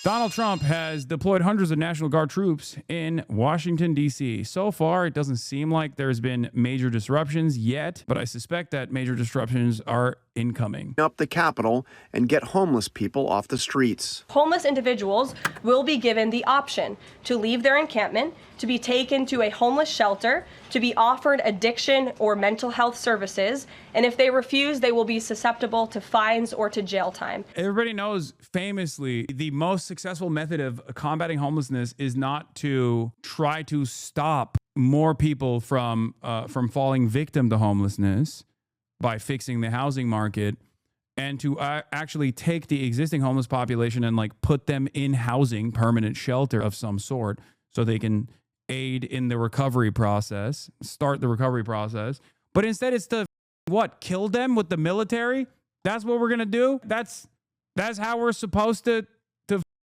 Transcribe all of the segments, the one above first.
Donald Trump has deployed hundreds of National Guard troops in Washington, D.C. So far, it doesn't seem like there's been major disruptions yet, but I suspect that major disruptions are incoming. Up the Capitol and get homeless people off the streets. Homeless individuals will be given the option to leave their encampment, to be taken to a homeless shelter, to be offered addiction or mental health services, and if they refuse, they will be susceptible to fines or to jail time. Everybody knows famously the most successful method of combating homelessness is not to try to stop more people from falling victim to homelessness by fixing the housing market, and to actually take the existing homeless population and like put them in housing, permanent shelter of some sort, so they can aid in the recovery process, start the recovery process. But instead it's to what? Kill them with the military? That's what we're gonna do? That's how we're supposed to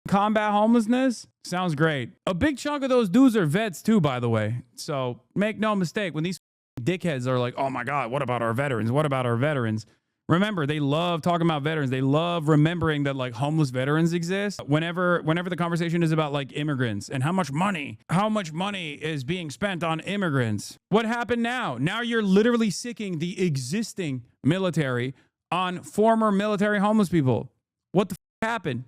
combat homelessness? Sounds great. A big chunk of those dudes are vets too, by the way. So make no mistake, when these dickheads are like, oh my God, what about our veterans? What about our veterans? Remember, they love talking about veterans. They love remembering that like homeless veterans exist. Whenever the conversation is about like immigrants and how much money is being spent on immigrants. What happened now? Now you're literally sicking the existing military on former military homeless people. What the happened?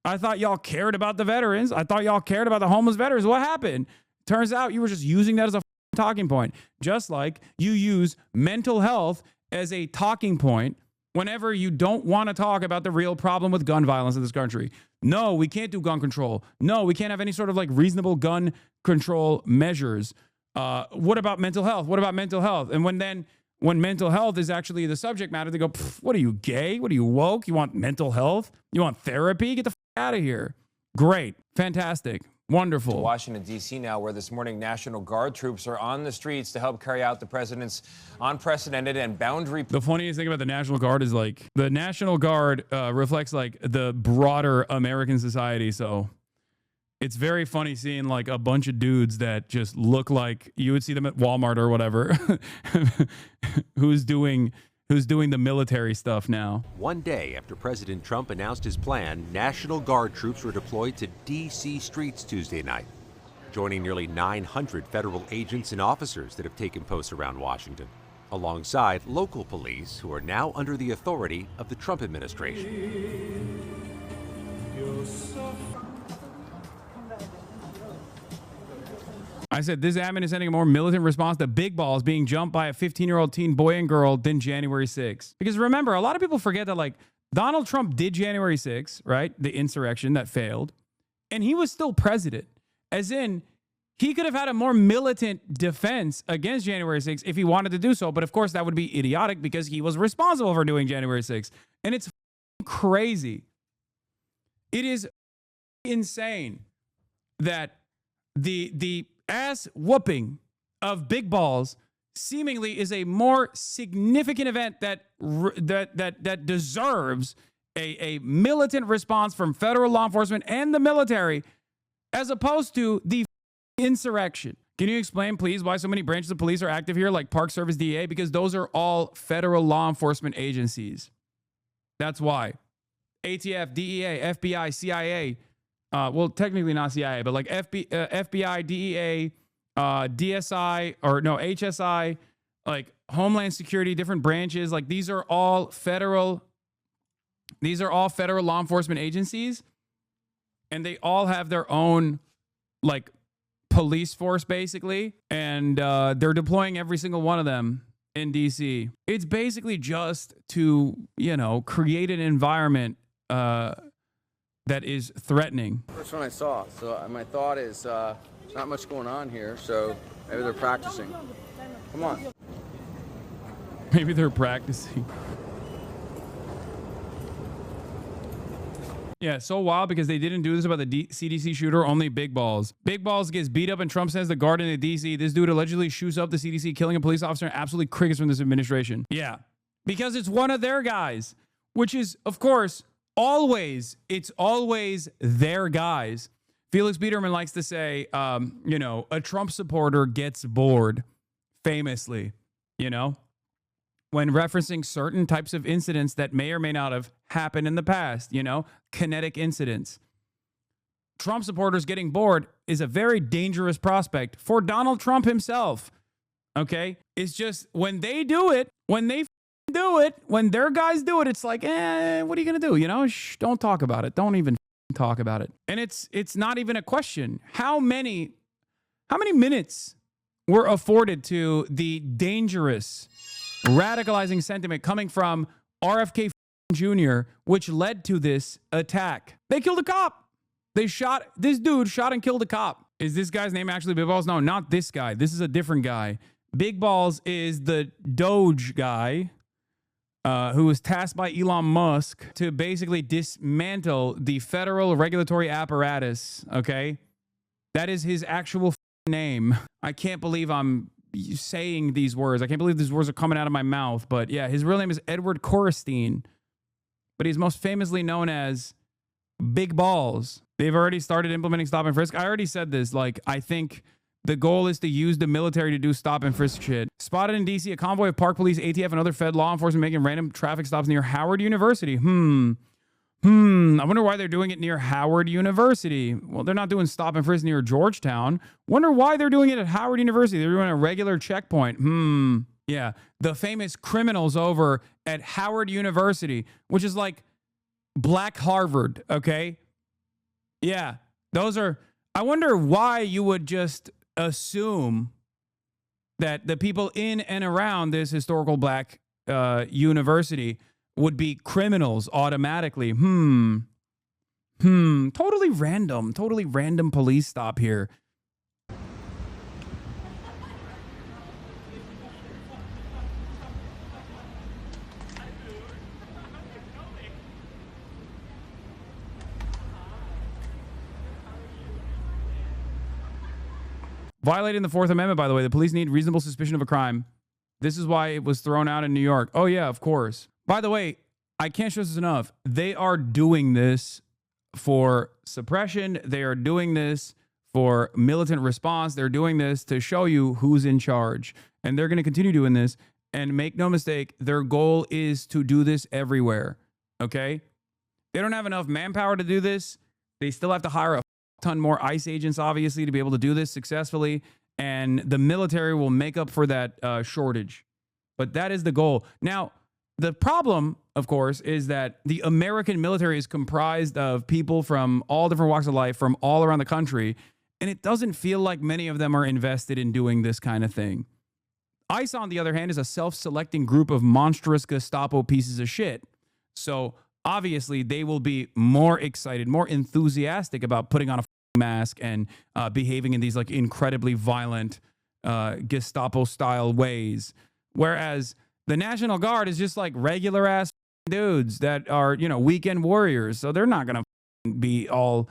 I thought y'all cared about the veterans. I thought y'all cared about the homeless veterans. What happened? Turns out you were just using that as a talking point, just like you use mental health as a talking point whenever you don't want to talk about the real problem with gun violence in this country. No, we can't do gun control. No, we can't have any sort of like reasonable gun control measures. What about mental health? What about mental health? And when mental health is actually the subject matter, they go, what are you, gay? What are you, woke? You want mental health? You want therapy? Get the out of here. Great. Fantastic. Wonderful. Washington, D.C. now, where this morning National Guard troops are on the streets to help carry out the president's unprecedented and boundary. The funniest thing about the National Guard is like the National Guard reflects like the broader American society. So it's very funny seeing like a bunch of dudes that just look like you would see them at Walmart or whatever, who's doing the military stuff now. One day after President Trump announced his plan, National Guard troops were deployed to D.C. streets Tuesday night, joining nearly 900 federal agents and officers that have taken posts around Washington, alongside local police who are now under the authority of the Trump administration. I said this admin is sending a more militant response to big balls being jumped by a 15-year-old teen boy and girl than January 6th. Because remember, a lot of people forget that like Donald Trump did January 6th, right? The insurrection that failed. And he was still president. As in, he could have had a more militant defense against January 6th if he wanted to do so. But of course, that would be idiotic because he was responsible for doing January 6th. And it's crazy. It is insane that the ass whooping of big balls seemingly is a more significant event that deserves a militant response from federal law enforcement and the military, as opposed to the insurrection. Can you explain, please, why so many branches of police are active here, like Park Service, DEA? Because those are all federal law enforcement agencies. That's why. ATF, DEA, FBI, CIA. Well, technically not CIA, but like FBI, DEA, DSI, or no, HSI, like Homeland Security, different branches. Like these are all federal law enforcement agencies, and they all have their own like police force basically, and they're deploying every single one of them in DC. It's basically just to, you know, create an environment that is threatening. First one I saw. So my thought is there's not much going on here, so maybe they're practicing. Come on. Maybe they're practicing. Yeah, so wild because they didn't do this about the CDC shooter, only Big Balls. Big Balls gets beat up and Trump sends the guard into DC. This dude allegedly shoots up the CDC, killing a police officer, and absolutely crickets from this administration. Yeah, because it's one of their guys, which is, of course, it's always their guys. Felix Biederman likes to say, you know, a Trump supporter gets bored, famously, you know, when referencing certain types of incidents that may or may not have happened in the past, you know, kinetic incidents. Trump supporters getting bored is a very dangerous prospect for Donald Trump himself. Okay? It's just when they do it, when they do it, when their guys do it, it's like, what are you going to do? You know, don't talk about it. Don't even talk about it. And it's not even a question. How many minutes were afforded to the dangerous, radicalizing sentiment coming from RFK Jr., which led to this attack? They killed a cop. This dude shot and killed a cop. Is this guy's name actually Big Balls? No, not this guy. This is a different guy. Big Balls is the Doge guy who was tasked by Elon Musk to basically dismantle the federal regulatory apparatus, okay? That is his actual name. I can't believe I'm saying these words. I can't believe these words are coming out of my mouth. But yeah, his real name is Edward Korestein. But he's most famously known as Big Balls. They've already started implementing stop and frisk. I already said this. Like, I think the goal is to use the military to do stop and frisk shit. Spotted in D.C., a convoy of Park Police, ATF, and other Fed law enforcement making random traffic stops near Howard University. I wonder why they're doing it near Howard University. Well, they're not doing stop and frisk near Georgetown. Wonder why they're doing it at Howard University. They're doing a regular checkpoint. Yeah, the famous criminals over at Howard University, which is like Black Harvard, okay? Yeah, those are... I wonder why you would just assume that the people in and around this historical Black university would be criminals automatically. Totally random police stop here. Violating the Fourth Amendment, by the way. The police need reasonable suspicion of a crime. This is why it was thrown out in New York. Oh, yeah, of course. By the way, I can't stress this enough. They are doing this for suppression. They are doing this for militant response. They're doing this to show you who's in charge. And they're going to continue doing this. And make no mistake, their goal is to do this everywhere. Okay? They don't have enough manpower to do this. They still have to hire a ton more ICE agents, obviously, to be able to do this successfully. And the military will make up for that shortage. But that is the goal. Now, the problem, of course, is that the American military is comprised of people from all different walks of life, from all around the country, and it doesn't feel like many of them are invested in doing this kind of thing. ICE, on the other hand, is a self-selecting group of monstrous Gestapo pieces of shit. So obviously, they will be more excited, more enthusiastic about putting on a mask and behaving in these like incredibly violent Gestapo-style ways. Whereas the National Guard is just like regular ass dudes that are, you know, weekend warriors. So they're not going to be all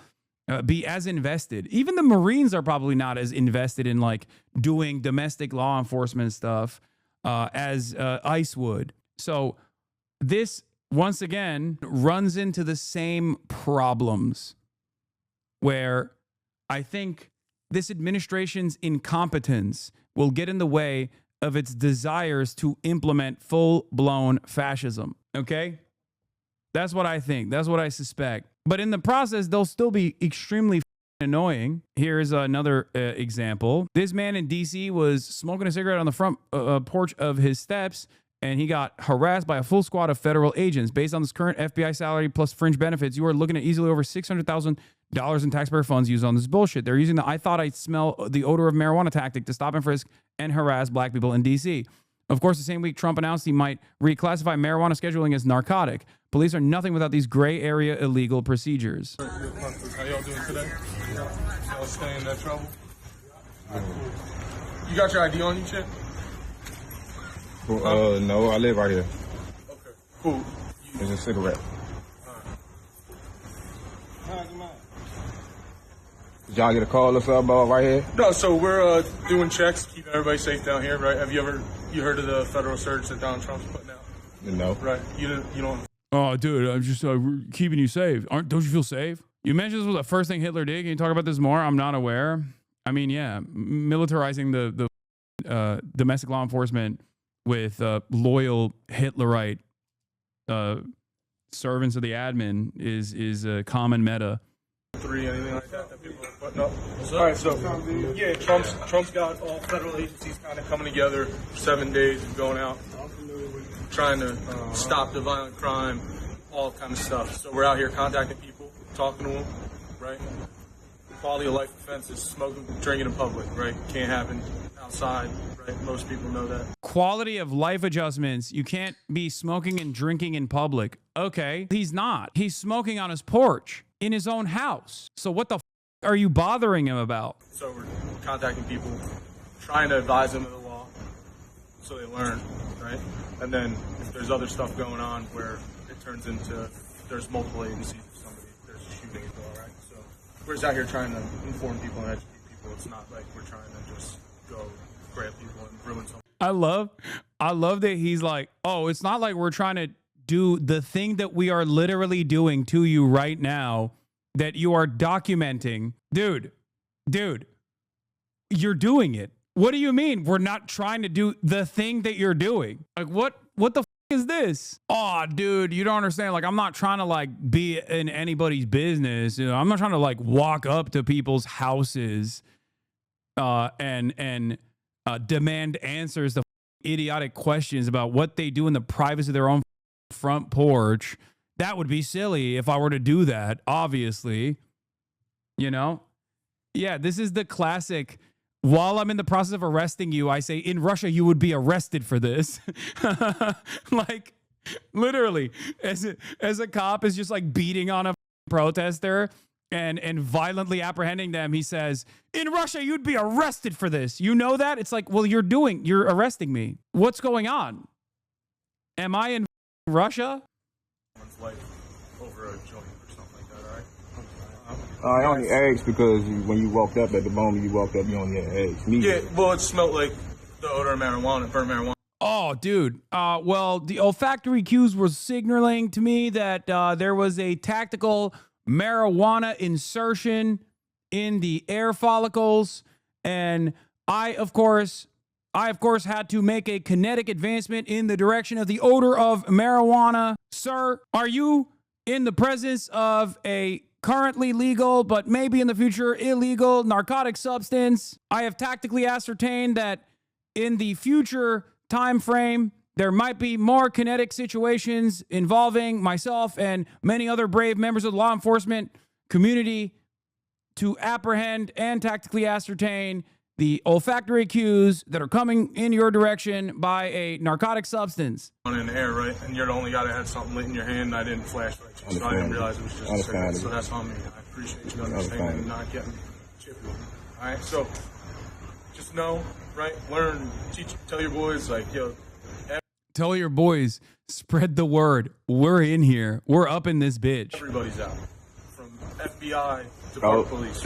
be as invested. Even the Marines are probably not as invested in like doing domestic law enforcement stuff as ICE would. So this, once again, runs into the same problems where I think this administration's incompetence will get in the way of its desires to implement full-blown fascism, okay? That's what I think. That's what I suspect. But in the process, they'll still be extremely annoying. Here's another example. This man in D.C. was smoking a cigarette on the front porch of his steps, and he got harassed by a full squad of federal agents. Based on this current FBI salary plus fringe benefits, you are looking at easily over $600,000 in taxpayer funds used on this bullshit. They're using the I thought I smell the odor of marijuana tactic to stop and frisk and harass black people in D.C. Of course, the same week, Trump announced he might reclassify marijuana scheduling as narcotic. Police are nothing without these gray area illegal procedures. How y'all doing today? Y'all staying in that trouble? You got your ID on you, Chip? Well, no, I live right here. Okay, cool. It's a cigarette. Did y'all get a call or something about right here? No, so we're doing checks, keeping everybody safe down here, right? Have you heard of the federal surge that Donald Trump's putting out? No. Right. You don't. Oh, dude, I'm just keeping you safe. Don't you feel safe? You mentioned this was the first thing Hitler did. Can you talk about this more? I'm not aware. I mean, yeah, militarizing the domestic law enforcement with loyal Hitlerite servants of the admin is a common meta. 3, anything like that people are putting up. All right, so yeah, Trump's got all federal agencies kind of coming together for 7 days and going out, trying to stop the violent crime, all kind of stuff. So we're out here contacting people, talking to them, right? Quality of life offenses, smoking, drinking in public, right? Can't happen outside, right? Most people know that. Quality of life adjustments. You can't be smoking and drinking in public. Okay, he's not. He's smoking on his porch in his own house. So what the f are you bothering him about? So we're contacting people, trying to advise them of the law so they learn, right? And then if there's other stuff going on where it turns into there's multiple agencies of somebody, there's a shooting as well, right? So we're just out here trying to inform people and educate people. It's not like we're trying to just go grab people and ruin something. I love that he's like, oh, it's not like we're trying to do the thing that we are literally doing to you right now that you are documenting. Dude, you're doing it. What do you mean we're not trying to do the thing that you're doing? Like, what the f is this? Oh, dude, you don't understand. Like, I'm not trying to like be in anybody's business. You know, I'm not trying to like walk up to people's houses and demand answers to idiotic questions about what they do in the privacy of their own front porch. That would be silly if I were to do that, obviously. You know? Yeah, this is the classic. While I'm in the process of arresting you, I say, in Russia, you would be arrested for this. Like, literally, as a cop is just like beating on a protester and violently apprehending them, he says, in Russia, you'd be arrested for this. You know that? It's like, well, you're arresting me. What's going on? Am I in Russia? Like over a joint or something like that, all right? I only asked because when you walked up, at the moment you walked up, you only had eggs. Yeah, well, it smelled like the odor of marijuana, burnt marijuana. Oh, dude. Well, the olfactory cues were signaling to me that there was a tactical marijuana insertion in the air follicles, and I of course had to make a kinetic advancement in the direction of the odor of marijuana. Sir, are you in the presence of a currently legal, but maybe in the future illegal narcotic substance? I have tactically ascertained that in the future time frame, there might be more kinetic situations involving myself and many other brave members of the law enforcement community to apprehend and tactically ascertain the olfactory cues that are coming in your direction by a narcotic substance. In the air, right? And you're the only guy that had something lit in your hand, and I didn't flash right, so I didn't realize it was just a cigarette. So that's on me. I appreciate you understanding and not getting chippy. All right, so just know, right? Learn, teach, tell your boys, like, yo. Tell your boys, spread the word. We're in here. We're up in this bitch. Everybody's out, from FBI to police.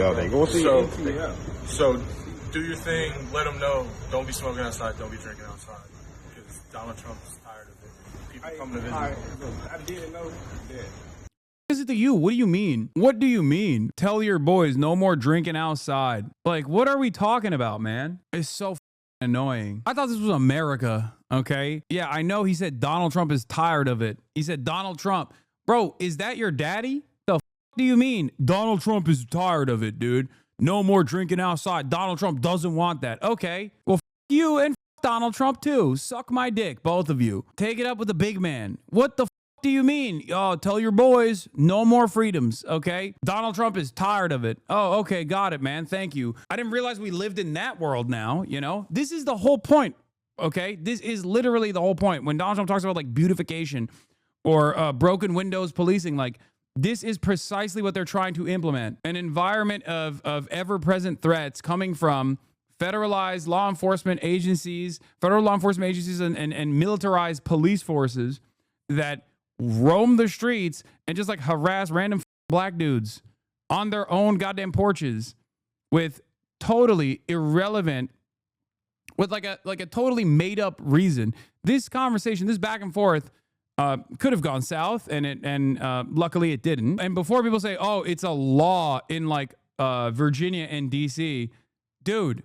So do your thing. Let them know. Don't be smoking outside. Don't be drinking outside. Because Donald Trump is tired of it. People come to visit. I didn't know that. Is it to you? What do you mean? What do you mean? Tell your boys no more drinking outside. Like, what are we talking about, man? It's so annoying. I thought this was America, okay? Yeah, I know he said Donald Trump is tired of it. He said Donald Trump. Bro, is that your daddy? The do you mean? Donald Trump is tired of it, dude. No more drinking outside. Donald Trump doesn't want that. Okay, well, you and Donald Trump too. Suck my dick, both of you. Take it up with the big man. What the do you mean? Oh, tell your boys no more freedoms, okay? Donald Trump is tired of it. Oh, okay, got it, man. Thank you. I didn't realize we lived in that world now, you know? This is the whole point, okay? This is literally the whole point. When Donald Trump talks about like beautification or broken windows policing, like, this is precisely what they're trying to implement. An environment of ever-present threats coming from federalized law enforcement agencies, federal law enforcement agencies and militarized police forces that roam the streets and just like harass random black dudes on their own goddamn porches with totally irrelevant, with like a totally made up reason. This conversation, this back and forth, could have gone south, and luckily it didn't. And before people say, oh, it's a law in like Virginia and DC, dude,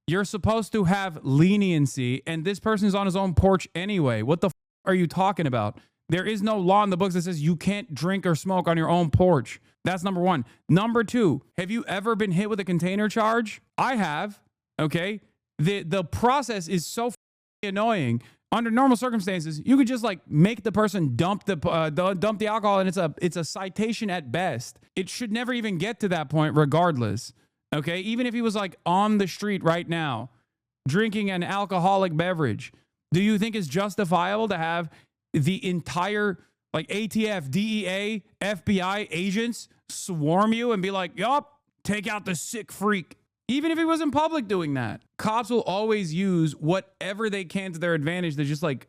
you're supposed to have leniency, and this person's on his own porch anyway. What the are you talking about? There is no law in the books that says you can't drink or smoke on your own porch. That's number one. Number two, have you ever been hit with a container charge? I have. Okay. The process is so annoying. Under normal circumstances, you could just like make the person dump the alcohol, and it's a citation at best. It should never even get to that point, regardless. Okay, even if he was like on the street right now, drinking an alcoholic beverage, do you think it's justifiable to have the entire like ATF, DEA, FBI agents swarm you and be like, "Yup, take out the sick freak"? Even if he was in public doing that, cops will always use whatever they can to their advantage to just like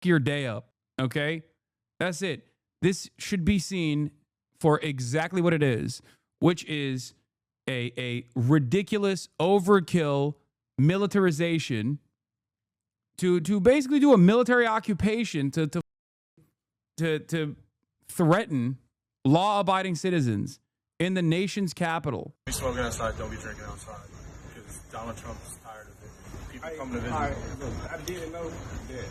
f your day up. Okay, that's it. This should be seen for exactly what it is, which is a ridiculous overkill militarization to basically do a military occupation to threaten law-abiding citizens in the nation's capital. Be smoking outside, don't be drinking outside. Because Donald Trump is tired of it. People coming to visit. I didn't know that.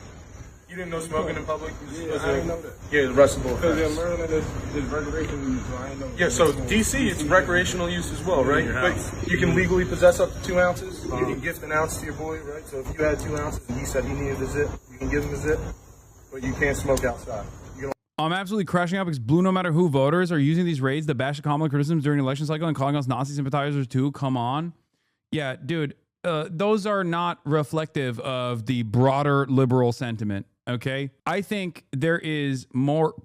You didn't know smoking in public? Yeah, I didn't know that. Yeah, the arrestable Because in offense. Maryland, there's recreational use, so I didn't know. Yeah, so DC, it's recreational use as well, right? But you can legally possess up to 2 ounces. You can gift an ounce to your boy, right? So if you had 2 ounces and he said he needed a zip, you can give him a zip, but you can't smoke outside. I'm absolutely crashing out because blue no matter who voters are using these raids to bash the common criticisms during the election cycle and calling us Nazi sympathizers too. Come on. Yeah, dude, those are not reflective of the broader liberal sentiment. Okay. I think there's more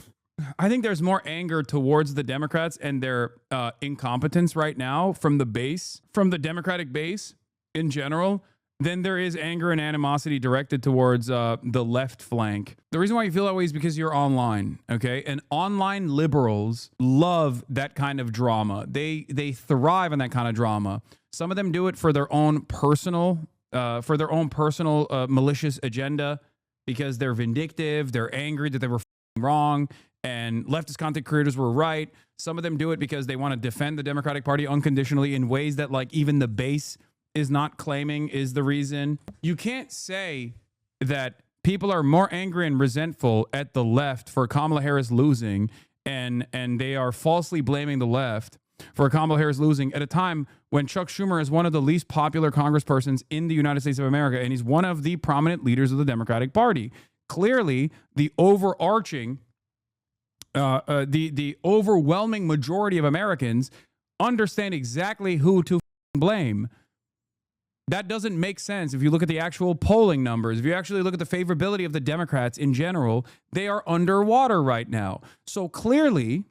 anger towards the Democrats and their incompetence right now from the Democratic base in general, than there is anger and animosity directed towards the left flank. The reason why you feel that way is because you're online, okay? And online liberals love that kind of drama. They thrive on that kind of drama. Some of them do it for their own personal malicious agenda because they're vindictive, they're angry that they were wrong, and leftist content creators were right. Some of them do it because they want to defend the Democratic Party unconditionally in ways that like even the base is not claiming is the reason. You can't say that people are more angry and resentful at the left for Kamala Harris losing, and they are falsely blaming the left for Kamala Harris losing at a time when Chuck Schumer is one of the least popular congresspersons in the United States of America, and he's one of the prominent leaders of the Democratic Party. Clearly, the overarching, the overwhelming majority of Americans understand exactly who to blame. That doesn't make sense if you look at the actual polling numbers. If you actually look at the favorability of the Democrats in general, they are underwater right now. So clearly,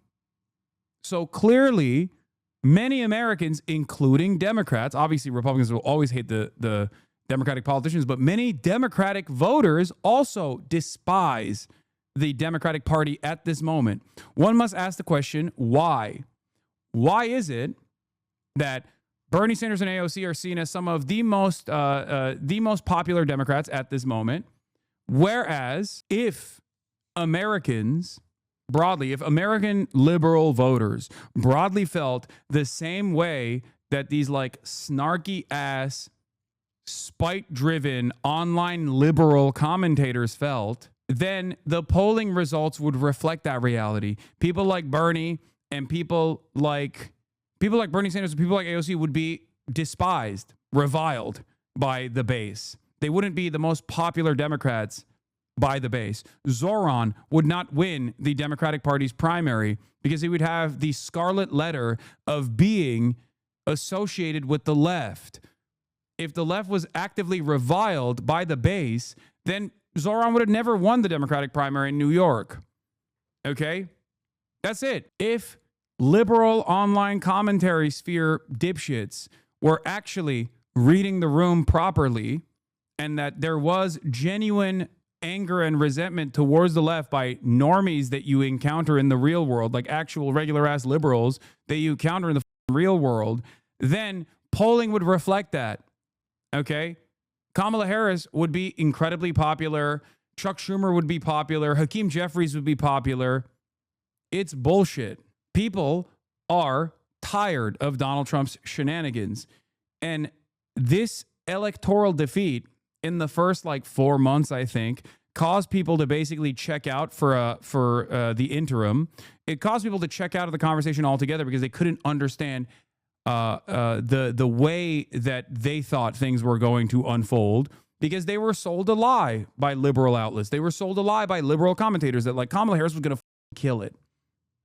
many Americans, including Democrats, obviously Republicans will always hate the Democratic politicians, but many Democratic voters also despise the Democratic Party at this moment. One must ask the question, why? Why is it that Bernie Sanders and AOC are seen as some of the most popular Democrats at this moment, whereas if Americans broadly, if American liberal voters broadly felt the same way that these like snarky ass, spite-driven online liberal commentators felt, then the polling results would reflect that reality. People like Bernie and people like Bernie Sanders and people like AOC would be despised, reviled by the base. They wouldn't be the most popular Democrats by the base. Zoran would not win the Democratic Party's primary because he would have the scarlet letter of being associated with the left. If the left was actively reviled by the base, then Zoran would have never won the Democratic primary in New York. Okay? That's it. If liberal online commentary sphere dipshits were actually reading the room properly and that there was genuine anger and resentment towards the left by normies that you encounter in the real world, like actual regular ass liberals that you encounter in the real world, then polling would reflect that. Okay? Kamala Harris would be incredibly popular. Chuck Schumer would be popular. Hakeem Jeffries would be popular. It's bullshit. People are tired of Donald Trump's shenanigans. And this electoral defeat in the first 4 months, I think, caused people to basically check out for the interim. It caused people to check out of the conversation altogether because they couldn't understand the way that they thought things were going to unfold, because they were sold a lie by liberal outlets. They were sold a lie by liberal commentators that like Kamala Harris was going to kill it.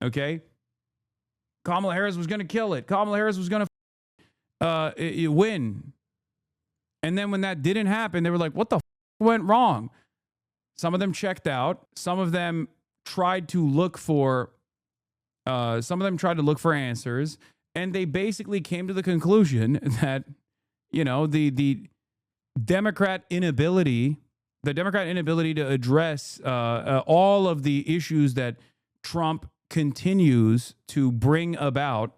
Okay? Kamala Harris was going to kill it. Kamala Harris was going to win. And then when that didn't happen, they were like, what the went wrong? Some of them checked out. Some of them tried to look for answers. And they basically came to the conclusion that, you know, the Democrat inability to address all of the issues that Trump continues to bring about,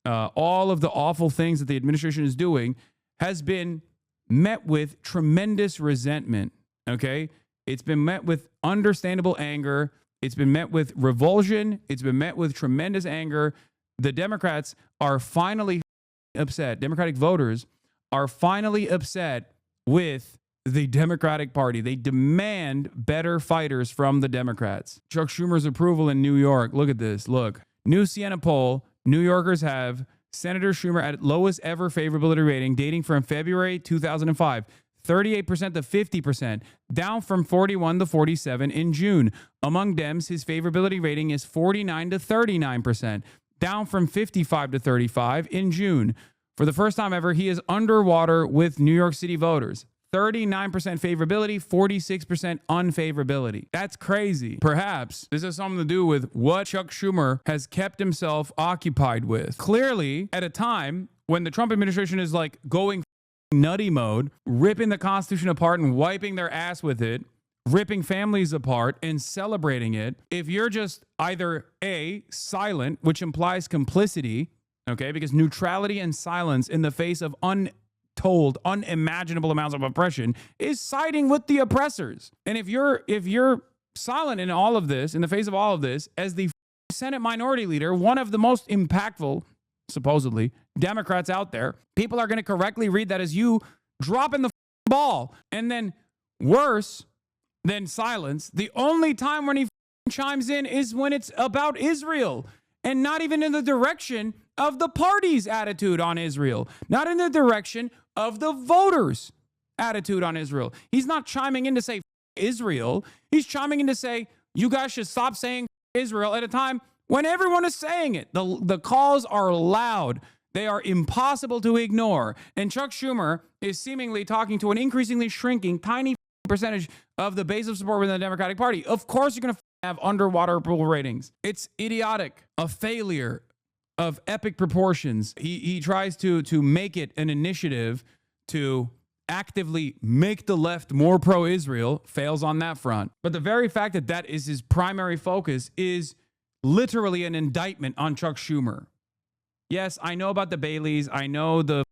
all of the awful things that the administration is doing, has been met with tremendous resentment. Okay? It's been met with understandable anger. It's been met with revulsion. It's been met with tremendous anger. The Democrats are finally upset. Democratic voters are finally upset with the Democratic Party. They demand better fighters from the Democrats. Chuck Schumer's approval in New York. Look at this. Look. New Siena poll. New Yorkers have Senator Schumer at lowest ever favorability rating dating from February 2005. 38% to 50%, down from 41 to 47 in June. Among Dems, his favorability rating is 49 to 39%, down from 55 to 35 in June. For the first time ever, he is underwater with New York City voters. 39% favorability, 46% unfavorability. That's crazy. Perhaps this has something to do with what Chuck Schumer has kept himself occupied with. Clearly, at a time when the Trump administration is like going nutty mode, ripping the Constitution apart and wiping their ass with it, ripping families apart and celebrating it, if you're just either A, silent, which implies complicity, okay, because neutrality and silence in the face of untold, unimaginable amounts of oppression is siding with the oppressors. And if you're silent in all of this, in the face of all of this, as the Senate minority leader, one of the most impactful, supposedly, Democrats out there, people are going to correctly read that as you dropping the ball. And then worse than silence, the only time when he chimes in is when it's about Israel, and not even in the direction of the party's attitude on Israel, not in the direction of the voters' attitude on Israel. He's not chiming in to say Israel. He's chiming in to say, you guys should stop saying Israel at a time when everyone is saying it. The calls are loud. They are impossible to ignore. And Chuck Schumer is seemingly talking to an increasingly shrinking, tiny percentage of the base of support within the Democratic Party. Of course, you're going to have underwater approval ratings. It's idiotic, a failure of epic proportions. He tries to make it an initiative to actively make the left more pro-Israel, fails on that front. But the very fact that that is his primary focus is literally an indictment on Chuck Schumer. Yes, I know about the Baileys. I know the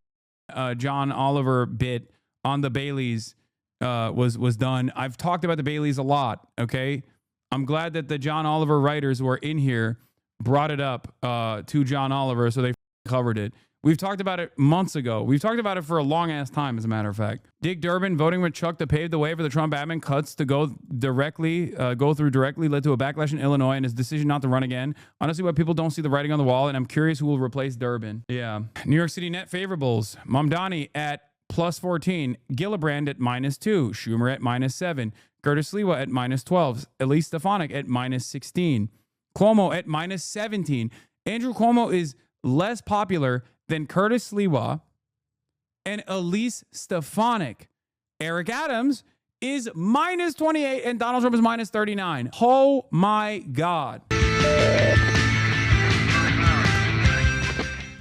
John Oliver bit on the Baileys was done. I've talked about the Baileys a lot, okay? I'm glad that the John Oliver writers who are in here brought it up to John Oliver, so they covered it. We've talked about it months ago. We've talked about it for a long-ass time, as a matter of fact. Dick Durbin voting with Chuck to pave the way for the Trump admin cuts to go through directly led to a backlash in Illinois and his decision not to run again. Honestly, why people don't see the writing on the wall, and I'm curious who will replace Durbin. Yeah. New York City net favorables. Mamdani at +14. Gillibrand at -2. Schumer at -7. Curtis Sliwa at -12. Elise Stefanik at -16. Cuomo at -17. Andrew Cuomo is less popular than Curtis Sliwa and Elise Stefanik. Eric Adams is -28 and Donald Trump is -39. Oh my God.